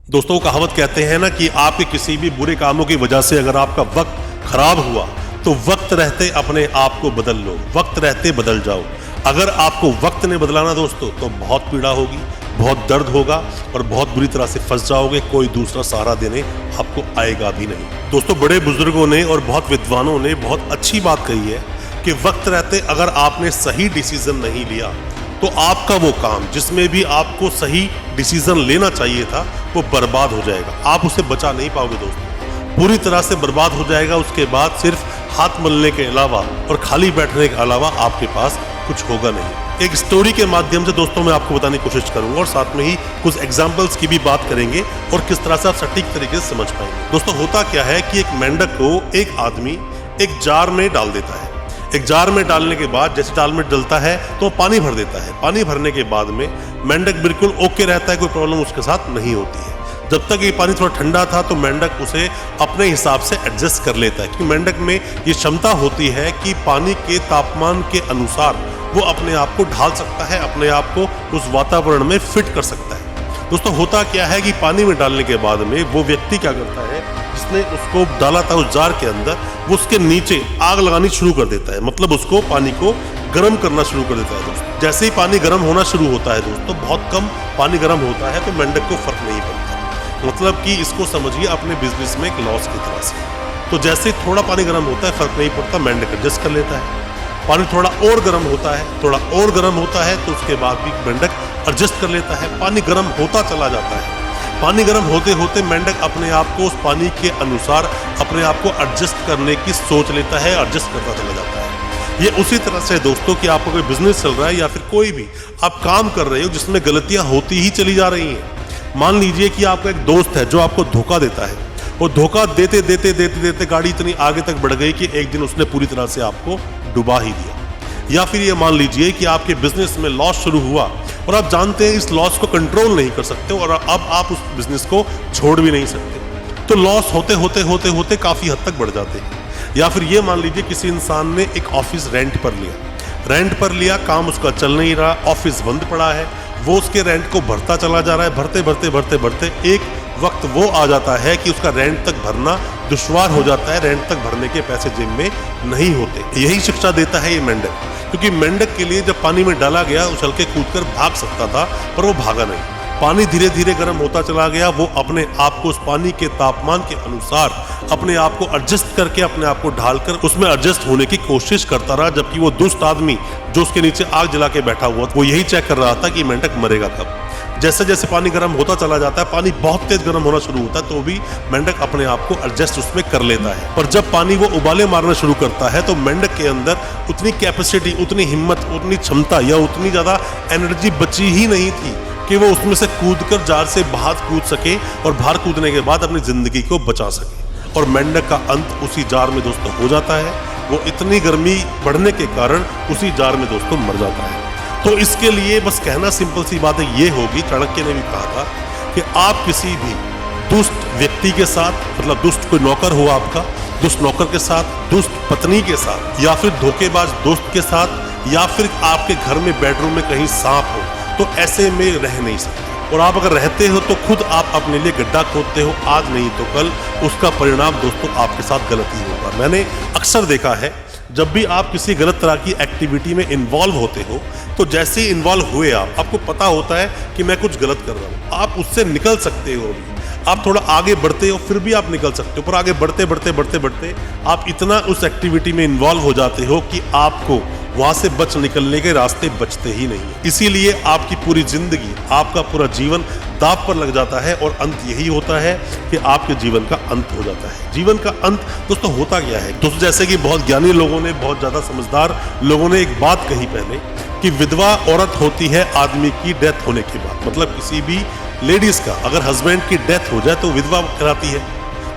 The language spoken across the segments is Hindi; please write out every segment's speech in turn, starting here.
दोस्तों, कहावत कहते हैं ना कि आपके किसी भी बुरे कामों की वजह से अगर आपका वक्त खराब हुआ तो वक्त रहते अपने आप को बदल लो, वक्त रहते बदल जाओ। अगर आपको वक्त ने बदलाना दोस्तों तो बहुत पीड़ा होगी, बहुत दर्द होगा और बहुत बुरी तरह से फंस जाओगे। कोई दूसरा सहारा देने आपको आएगा भी नहीं। दोस्तों, बड़े बुजुर्गों ने और बहुत विद्वानों ने बहुत अच्छी बात कही है कि वक्त रहते अगर आपने सही डिसीजन नहीं लिया तो आपका वो काम जिसमें भी आपको सही डिसीजन लेना चाहिए था वो बर्बाद हो जाएगा। आप उसे बचा नहीं पाओगे दोस्तों, पूरी तरह से बर्बाद हो जाएगा। उसके बाद सिर्फ हाथ मलने के अलावा और खाली बैठने के अलावा आपके पास कुछ होगा नहीं। एक स्टोरी के माध्यम से दोस्तों मैं आपको बताने की कोशिश करूंगा और साथ में ही कुछ एग्जाम्पल्स की भी बात करेंगे और किस तरह से आप सटीक तरीके से समझ पाएंगे। दोस्तों, होता क्या है कि एक मेंढक को एक आदमी एक जार में डाल देता है। एक जार में डालने के बाद जैसे जार में डलता है तो पानी भर देता है। पानी भरने के बाद में मेंढक बिल्कुल ओके रहता है, कोई प्रॉब्लम उसके साथ नहीं होती है। जब तक ये पानी थोड़ा ठंडा था तो मेंढक उसे अपने हिसाब से एडजस्ट कर लेता है, क्योंकि मेंढक में ये क्षमता होती है कि पानी के तापमान के अनुसार वो अपने आप को ढाल सकता है, अपने आप को उस वातावरण में फिट कर सकता है। दोस्तों, होता क्या है कि पानी में डालने के बाद में वो व्यक्ति क्या करता है, जिसने उसको डाला था उस जार के अंदर, वो उसके नीचे आग लगानी शुरू कर देता है, मतलब उसको पानी को गर्म करना शुरू कर देता है। दोस्तों, जैसे ही पानी गर्म होना शुरू होता है दोस्तों, बहुत कम पानी गर्म होता है तो मेंढक को फर्क नहीं पड़ता, मतलब कि इसको समझिए अपने बिजनेस में एक लॉस की तरह से। तो जैसे थोड़ा पानी गर्म होता है फर्क नहीं पड़ता, मेंढक एडजस्ट कर लेता है। पानी थोड़ा और गर्म होता है, थोड़ा और गर्म होता है तो उसके बाद भी मेंढक एडजस्ट कर लेता है। पानी गर्म होता चला जाता है। पानी गर्म होते होते मेंढक अपने आप को उस पानी के अनुसार अपने आप को एडजस्ट करने की सोच लेता है, एडजस्ट करता चला जाता है। ये उसी तरह से दोस्तों कि आपका कोई बिजनेस चल रहा है या फिर कोई भी आप काम कर रहे हो जिसमें गलतियां होती ही चली जा रही हैं। मान लीजिए कि आपका एक दोस्त है जो आपको धोखा देता है, और धोखा देते देते देते देते गाड़ी इतनी आगे तक बढ़ गई कि एक दिन उसने पूरी तरह से आपको डुबा ही दिया। या फिर ये मान लीजिए कि आपके बिजनेस में लॉस शुरू हुआ और आप जानते हैं इस लॉस को कंट्रोल नहीं कर सकते और अब आप उस बिजनेस को छोड़ भी नहीं सकते, तो लॉस होते होते होते होते काफ़ी हद तक बढ़ जाते हैं। या फिर ये मान लीजिए किसी इंसान ने एक ऑफिस रेंट पर लिया, काम उसका चल नहीं रहा, ऑफिस बंद पड़ा है, वो उसके रेंट को भरता चला जा रहा है, भरते भरते भरते भरते एक वक्त वो आ जाता है कि उसका रेंट तक भरना दुश्वार हो जाता है, रेंट तक भरने के पैसे जेब में नहीं होते। यही शिक्षा देता है ये मेंढक, क्योंकि मेंढक के लिए जब पानी में डाला गया उछल के कूद कर भाग सकता था पर वो भागा नहीं। पानी धीरे धीरे गर्म होता चला गया, वो अपने आप को उस पानी के तापमान के अनुसार अपने आप को एडजस्ट करके अपने आप को ढालकर उसमें एडजस्ट होने की कोशिश करता रहा, जबकि वो दुष्ट आदमी जो उसके नीचे आग जला के बैठा हुआ वो यही चेक कर रहा था कि मेंढक मरेगा कब। जैसे जैसे पानी गर्म होता चला जाता है, पानी बहुत तेज गर्म होना शुरू होता है, तो भी मेंढक अपने आप को एडजस्ट उसमें कर लेता है। पर जब पानी वो उबाले मारना शुरू करता है तो मेंढक के अंदर उतनी कैपेसिटी, उतनी हिम्मत, उतनी क्षमता या उतनी ज़्यादा एनर्जी बची ही नहीं थी कि वो उसमें से कूदकर जार से बाहर कूद सके और बाहर कूदने के बाद अपनी जिंदगी को बचा सके। और मेंढक का अंत उसी जार में दोस्तों हो जाता है। वो इतनी गर्मी बढ़ने के कारण उसी जार में दोस्तों मर जाता है। तो इसके लिए बस कहना सिंपल सी बात है ये होगी, चाणक्य ने भी कहा था कि आप किसी भी दुष्ट व्यक्ति के साथ, मतलब दुष्ट कोई नौकर हो आपका, दुष्ट नौकर के साथ, दुष्ट पत्नी के साथ, या फिर धोखेबाज दोस्त के साथ, या फिर आपके घर में बेडरूम में कहीं सांप हो, तो ऐसे में रह नहीं सकते। और आप अगर रहते हो तो खुद आप अपने लिए गड्ढा खोदते हो, आज नहीं तो कल उसका परिणाम दोस्तों आपके साथ गलत ही होगा। मैंने अक्सर देखा है जब भी आप किसी गलत तरह की एक्टिविटी में इन्वॉल्व होते हो तो जैसे ही इन्वॉल्व हुए आपको पता होता है कि मैं कुछ गलत कर रहा हूँ, आप उससे निकल सकते हो। आप थोड़ा आगे बढ़ते हो फिर भी आप निकल सकते हो, पर आगे बढ़ते बढ़ते बढ़ते बढ़ते आप इतना उस एक्टिविटी में इन्वॉल्व हो जाते हो कि आपको वहां से बच निकलने के रास्ते बचते ही नहीं है। इसीलिए आपकी पूरी जिंदगी, आपका पूरा जीवन दांव पर लग जाता है और अंत यही होता है कि आपके जीवन का अंत हो जाता है। जीवन का अंत दोस्तों होता क्या है दोस्तों, जैसे कि बहुत ज्ञानी लोगों ने, बहुत ज्यादा समझदार लोगों ने एक बात कही पहले कि विधवा औरत होती है आदमी की डेथ होने के बाद, मतलब किसी भी लेडीज का अगर हस्बैंड की डेथ हो जाए तो विधवा कहलाती है,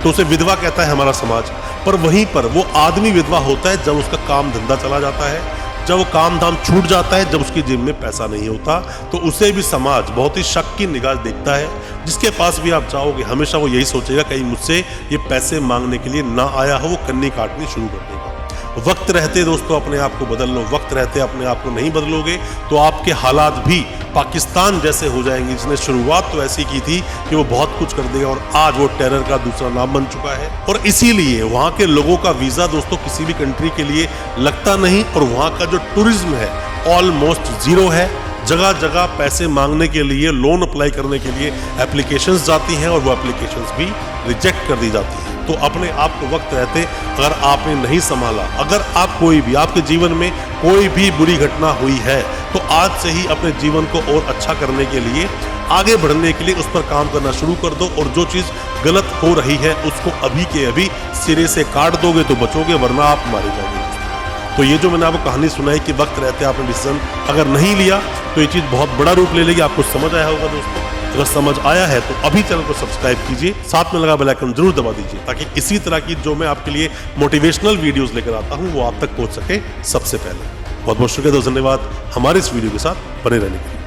तो उसे विधवा कहता है हमारा समाज। पर वहीं पर वो आदमी विधवा होता है जब उसका काम धंधा चला जाता है, जब वो काम धाम छूट जाता है, जब उसकी जेब में पैसा नहीं होता, तो उसे भी समाज बहुत ही शक की निगाह देखता है। जिसके पास भी आप जाओगे हमेशा वो यही सोचेगा कहीं मुझसे ये पैसे मांगने के लिए ना आया हो, वो कन्नी काटनी शुरू कर देगा। वक्त रहते दोस्तों अपने आप को बदल लो, वक्त रहते अपने आप को नहीं बदलोगे तो आपके हालात भी पाकिस्तान जैसे हो जाएंगे, जिसने शुरुआत तो ऐसी की थी कि वो बहुत कुछ कर देगा और आज वो टेरर का दूसरा नाम बन चुका है। और इसीलिए वहाँ के लोगों का वीज़ा दोस्तों किसी भी कंट्री के लिए लगता नहीं और वहाँ का जो टूरिज्म है ऑलमोस्ट जीरो है। जगह जगह पैसे मांगने के लिए, लोन अप्लाई करने के लिए एप्लीकेशंस जाती हैं और वो एप्लीकेशंस भी रिजेक्ट कर दी जाती हैं। तो अपने आप को वक्त रहते अगर आपने नहीं संभाला, अगर आप कोई भी आपके जीवन में कोई भी बुरी घटना हुई है तो आज से ही अपने जीवन को और अच्छा करने के लिए, आगे बढ़ने के लिए उस पर काम करना शुरू कर दो और जो चीज़ गलत हो रही है उसको अभी के अभी सिरे से काट दोगे तो बचोगे, वरना आप मारे जाओगे। तो ये जो मैंने आपको कहानी सुनाई कि वक्त रहते आपने डिसीजन अगर नहीं लिया तो ये चीज़ बहुत बड़ा रूप ले लेगी। आपको समझ आया होगा दोस्तों। अगर समझ आया है तो अभी चैनल को सब्सक्राइब कीजिए, साथ में लगा बेल आइकन जरूर दबा दीजिए ताकि इसी तरह की जो मैं आपके लिए मोटिवेशनल वीडियोस लेकर आता हूं वो आप तक पहुंच सके सबसे पहले। बहुत बहुत शुक्रिया दोस्तों, धन्यवाद हमारे इस वीडियो के साथ बने रहने के लिए।